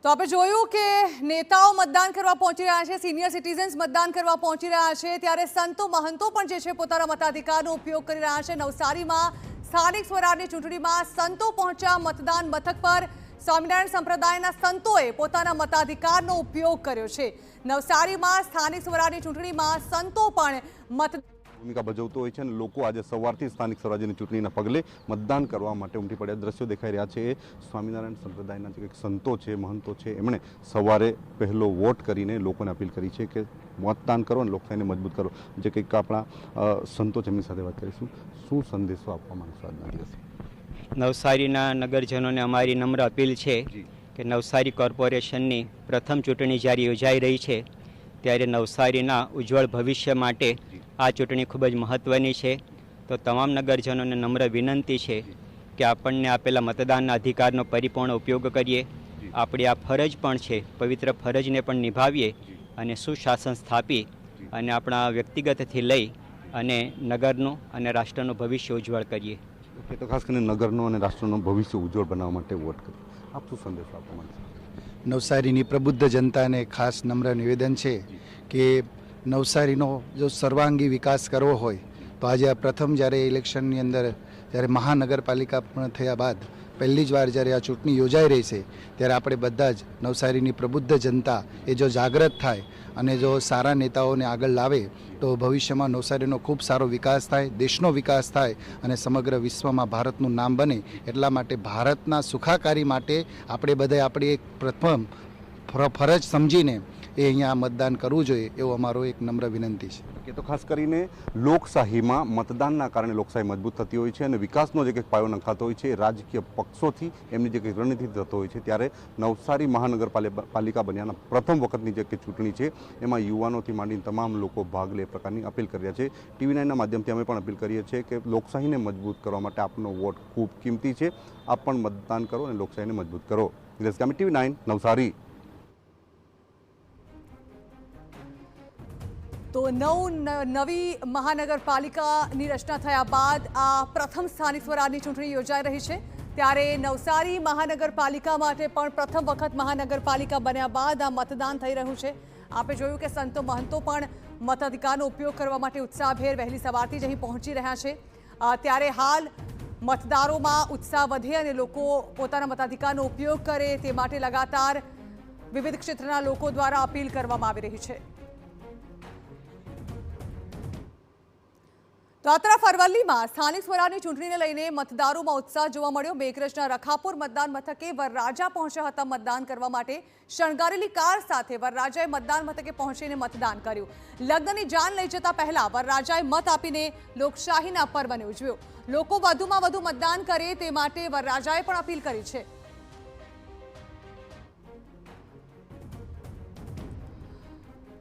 તો આપણે જોયું કે નેતાઓ મતદાન કરવા પહોંચી રહ્યા છે, સિનિયર સિટીઝન્સ મતદાન કરવા પહોંચી રહ્યા છે, ત્યારે સંતો મહંતો પણ જે છે પોતાના મતાધિકારનો ઉપયોગ કરી રહ્યા છે। નવસારીમાં સ્થાનિક સ્વરાજની ચૂંટણીમાં સંતો પહોંચ્યા મતદાન મથક પર। સ્વામિનારાયણ સંપ્રદાયના સંતોએ પોતાના મતાધિકારનો ઉપયોગ કર્યો છે। નવસારીમાં સ્થાનિક સ્વરાજની ચૂંટણીમાં સંતો પણ ભૂમિકા ભજવતો હોય છે અને લોકો આજે સવારથી સ્થાનિક સ્વરાજ્યની ચૂંટણીના પગલે મતદાન કરવા માટે ઉમટી પડ્યા। દ્રશ્યો દેખાઈ રહ્યા છે સ્વામિનારાયણ સંપ્રદાયના જે સંતો છે, મહંતો છે, એમણે સવારે પહેલો વોટ કરીને લોકોને અપીલ કરી છે કે મતદાન કરો અને લોકશાહીને મજબૂત કરો। જે કંઈક આપણા સંતો છે એમની સાથે વાત કરીશું। શું સંદેશો આપવા માંગશો આજના દિવસે? નવસારીના નગરજનોને અમારી નમ્ર અપીલ છે કે નવસારી કોર્પોરેશનની પ્રથમ ચૂંટણી જ્યારે યોજાઈ રહી છે ત્યારે નવસારીના ઉજ્જવળ ભવિષ્ય માટે આ ચૂંટણી ખૂબ જ મહત્ત્વની છે। તો તમામ નગરજનોને નમ્ર વિનંતી છે કે આપણને આપેલા મતદાનના અધિકારનો પરિપૂર્ણ ઉપયોગ કરીએ, આપણી આ ફરજ પણ છે, પવિત્ર ફરજને પણ નિભાવીએ અને સુશાસન સ્થાપી અને આપણા વ્યક્તિગતથી લઈ અને નગરનું અને રાષ્ટ્રનું ભવિષ્ય ઉજ્જવળ કરીએ। તો ખાસ કરીને નગરનો અને રાષ્ટ્રનું ભવિષ્ય ઉજ્જવળ બનાવવા માટે વોટ કરીએ। આપ શું સંદેશો આપવા માંગશો? નવસારીની પ્રબુદ્ધ જનતાને ખાસ નમ્ર નિવેદન છે કે નવસારીનો જો સર્વાંગી વિકાસ કરવો હોય તો આજે આ પ્રથમ જ્યારે ઇલેક્શનની અંદર જ્યારે મહાનગરપાલિકા પણ થયા બાદ પહેલી જ વાર જ્યારે આ ચૂંટણી યોજાઈ રહી છે ત્યારે આપણે બધા જ નવસારીની પ્રબુદ્ધ જનતા એ જો જાગૃત થાય અને જો સારા નેતાઓને આગળ લાવે તો ભવિષ્યમાં નવસારીનો ખૂબ સારો વિકાસ થાય, દેશનો વિકાસ થાય અને સમગ્ર વિશ્વમાં ભારતનું નામ બને। એટલા માટે ભારતના સુખાકારી માટે આપણે બધાએ આપણી એક પ્રથમ ફરજ સમજીને એ અહીંયા મતદાન કરવું જોઈએ એવો અમારો એક નમ્ર વિનંતી છે। તો ખાસ કરીને લોકશાહીમાં મતદાનના કારણે લોકશાહી મજબૂત થતી હોય છે અને વિકાસનો જે કંઈક પાયો નંખાતો હોય છે રાજકીય પક્ષોથી એમની જે કંઈક રણનીતિ થતો હોય છે। ત્યારે નવસારી મહાનગરપાલિકા બન્યાના પ્રથમ વખતની જે કંઈક ચૂંટણી છે એમાં યુવાનોથી માંડીને તમામ લોકો ભાગ લે પ્રકારની અપીલ કરી રહ્યા છે। TV9ના માધ્યમથી અમે પણ અપીલ કરીએ છીએ કે લોકશાહીને મજબૂત કરવા માટે આપનો વોટ ખૂબ કિંમતી છે। આપ પણ મતદાન કરો અને લોકશાહીને મજબૂત કરો। TV9 નવસારી। તો નવી મહાનગરપાલિકાની રચના થયા બાદ આ પ્રથમ સ્થાનિક સ્વરાજની ચૂંટણી યોજાઈ રહી છે, ત્યારે નવસારી મહાનગરપાલિકા માટે પણ પ્રથમ વખત મહાનગરપાલિકા બન્યા બાદ આ મતદાન થઈ રહ્યું છે। આપણે જોયું કે સંતો મહંતો પણ મતાધિકારનો ઉપયોગ કરવા માટે ઉત્સાહભેર વહેલી સવારથી જ અહીં પહોંચી રહ્યા છે। ત્યારે હાલ મતદારોમાં ઉત્સાહ વધે અને લોકો પોતાના મતાધિકારનો ઉપયોગ કરે તે માટે લગાતાર વિવિધ ક્ષેત્રના લોકો દ્વારા અપીલ કરવામાં આવી રહી છે। તો આ તરફ અરવલ્લીમાં સ્થાનિક સ્વરાજની ચૂંટણીને લઈને મતદારોમાં ઉત્સાહ જોવા મળ્યો। મેઘરજના રખાપુર મતદાન મથકે વરરાજા પહોંચ્યા હતા મતદાન કરવા માટે। શણગારેલી કાર સાથે વરરાજાએ મતદાન મથકે પહોંચીને મતદાન કર્યું। લગ્નની જાન લઈ જતા પહેલા વરરાજાએ મત આપીને લોકશાહીના પર્વને ઉજવ્યો। લોકો વધુમાં વધુ મતદાન કરે તે માટે વરરાજાએ પણ અપીલ કરી છે।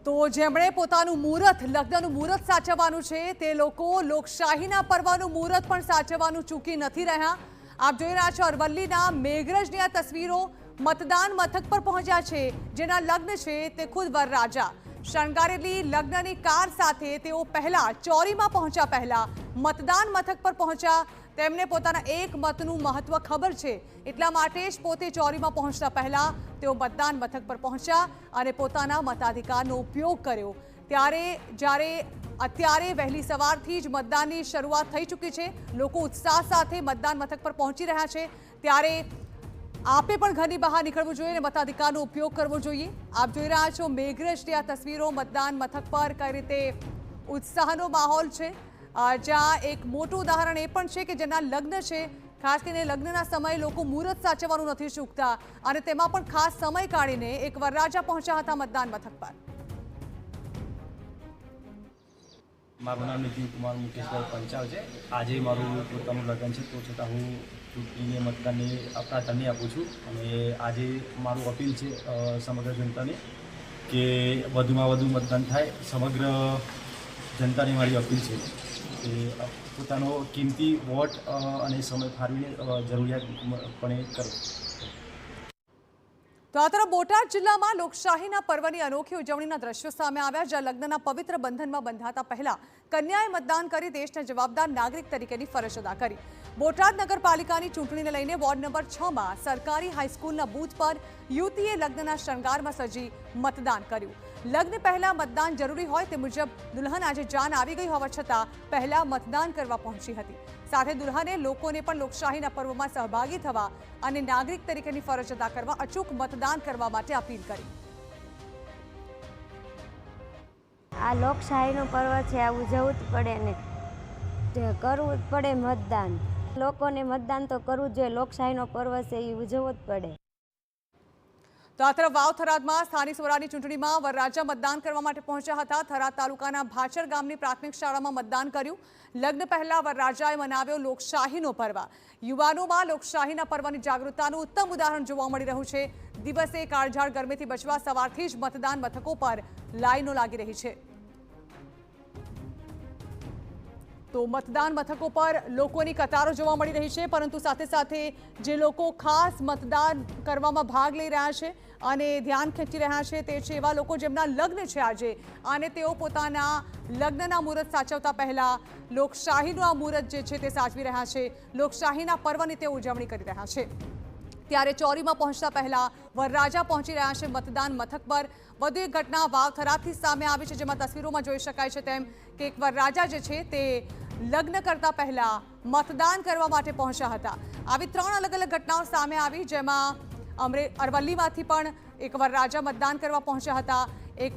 તો જેમણે પોતાનું મુહૂર્ત લગ્નનું મુહૂર્ત સાચવવાનું છે તે લોકો લોકશાહીના પર્વનું મુહૂર્ત પણ સાચવવાનું ચૂકી નથી રહ્યા। આપ જોઈ રહ્યા છો અરવલ્લીના મેઘરજની આ તસવીરો। મતદાન મથક પર પહોંચ્યા છે જેના લગ્ન છે તે ખુદ વરરાજા। શણગારેલી લગ્નની કાર સાથે તેઓ પહેલા ચોરીમાં પહોંચ્યા પહેલા મતદાન મથક પર પહોંચ્યા। તેમને પોતાના એક મતનું મહત્વ ખબર છે એટલા માટે જ પોતે ચોરીમાં પહોંચતા પહેલા તેઓ મતદાન મથક પર પહોંચ્યા અને પોતાના મતાધિકારનો ઉપયોગ કર્યો। ત્યારે જ્યારે અત્યારે વહેલી સવારથી જ મતદાનની શરૂઆત થઈ ચૂકી છે, લોકો ઉત્સાહ સાથે મતદાન મથક પર પહોંચી રહ્યા છે, ત્યારે આપે પણ ઘરની બહાર નીકળવું જોઈએ અને મતાધિકારનો ઉપયોગ કરવો જોઈએ। આપ જોઈ રહ્યા છો મેઘરજની આ તસવીરો। મતદાન મથક પર કઈ રીતે ઉત્સાહનો માહોલ છે, જ્યાં એક મોટું ઉદાહરણ એ પણ છે કે જેના લગ્ન છે, ખાસ કરીને લગ્નના સમયે લોકો મુહૂર્ત સાચવવાનું નથી ચૂકતા અને તેમાં પણ ખાસ સમય કાઢીને એક વરરાજા પહોંચ્યા હતા મતદાન મથક પર। મારું નામ નીતિન કુમાર મુકેશભાઈ પંચાલ છે। આજે મારું પોતાનું લગ્ન છે તો છતાં હું ચૂંટણીને મતદાનને પ્રાધાન્ય આપું છું અને આજે મારું અપીલ છે સમગ્ર જનતાને કે વધુમાં વધુ મતદાન થાય। સમગ્ર જનતાને મારી અપીલ છે કે પોતાનો કિંમતી વોટ અને સમય ફાળવીને જરૂરિયાતપણે કરો। તો આ તરફ બોટાદ જિલ્લામાં લોકશાહીના પર્વની અનોખી ઉજવણીના દ્રશ્યો સામે આવ્યા, જ્યાં લગ્નના પવિત્ર બંધનમાં બંધાતા પહેલા કન્યાએ મતદાન કરી દેશના જવાબદાર નાગરિક તરીકેની ફરજ અદા કરી। બોટાદ નગરપાલિકાની ચૂંટણીને લઈને વોર્ડ નંબર 6માં સરકારી હાઈસ્કૂલના બૂથ પર યુવતીએ લગ્નના શણગારમાં સજી મતદાન કર્યું. લગ્ન પહેલા મતદાન જરૂરી હોય તે મુજબ દુલ્હન આજે જાન આવી ગઈ હોવા છતાં પહેલા મતદાન કરવા પહોંચી હતી. સાથે દુલ્હને લોકોને પણ લોકશાહીના પર્વમાં સહભાગી થવા અને નાગરિક તરીકેની ફરજ અદા કરવા અચૂક મતદાન કરવા માટે અપીલ કરી. આ લોકશાહીનું પર્વ છે, આ ઉજવવું જ પડે ને કરવું જ પડે મતદાન. લોકોને મતદાન તો કરવું જ જોઈએ. લોકશાહીનો પર્વ છે એ ઉજવવો જ પડે. તો આ તરફ વાવ થરાદમાં સ્થાનિક સ્વરાજની ચૂંટણીમાં વરરાજા મતદાન કરવા માટે પહોંચ્યા હતા. થરાદ તાલુકાના ભાચર ગામની પ્રાથમિક શાળામાં મતદાન કર્યું. લગ્ન પહેલા વરરાજાએ મનાવ્યો લોકશાહીનો પર્વ. યુવાનોમાં લોકશાહીના પર્વની જાગૃતતાનું ઉત્તમ ઉદાહરણ જોવા મળી રહ્યું છે. દિવસે કાળઝાળ ગરમીથી બચવા સવારથી જ મતદાન મથકો પર લાઈનો લાગી રહી છે. તો મતદાન મથકો પર લોકોની કતારો જોવા મળી રહી છે, પરંતુ સાથે સાથે જે લોકો ખાસ મતદાન કરવામાં ભાગ લઈ રહ્યા છે અને ધ્યાન ખેંચી રહ્યા છે તે છે એવા લોકો જેમના લગ્ન છે આજે, અને તેઓ પોતાના લગ્નના મુહૂર્ત સાચવતા પહેલા લોકશાહીનું આ મુહૂર્ત જે છે તે સાચવી રહ્યા છે. લોકશાહીના પર્વની તેઓ ઉજવણી કરી રહ્યા છે. ત્યારે ચોરીમાં પહોંચતા પહેલા વરરાજા પહોંચી રહ્યા છે મતદાન મથક પર. વધુ એક ઘટના વાવ થરાદથી સામે આવી છે, જેમાં તસવીરોમાં જોઈ શકાય છે તેમ કે એક વરરાજા જે છે તે લગ્ન કરતા પહેલા મતદાન કરવા માટે પહોંચ્યા હતા. આવી 3 અલગ અલગ ઘટનાઓ સામે આવી, જેમાં અરવલ્લીમાંથી પણ એક વરરાજા મતદાન કરવા પહોંચ્યા હતા. એક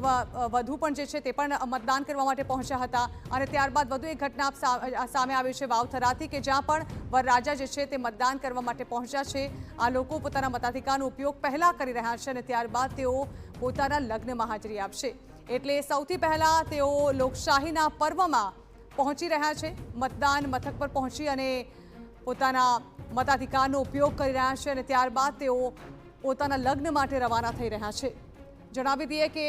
વધુ પણ જે છે તે પણ મતદાન કરવા માટે પહોંચ્યા હતા. અને ત્યારબાદ વધુ એક ઘટના સામે આવી છે વાવ થરાદથી, કે જ્યાં પણ વરરાજા જે છે તે મતદાન કરવા માટે પહોંચ્યા છે. આ લોકો પોતાના મતાધિકારનો ઉપયોગ પહેલા કરી રહ્યા છે અને ત્યારબાદ તેઓ પોતાના લગ્નમાં હાજરી આપશે. એટલે સૌથી પહેલા તેઓ લોકશાહીના પર્વમાં પહોંચી રહ્યા છે. મતદાન મથક પર પહોંચી અને પોતાના મતાધિકારનો ઉપયોગ કરી રહ્યા છે અને ત્યારબાદ તેઓ પોતાના લગ્ન માટે રવાના થઈ રહ્યા છે. જણાવી દઈએ કે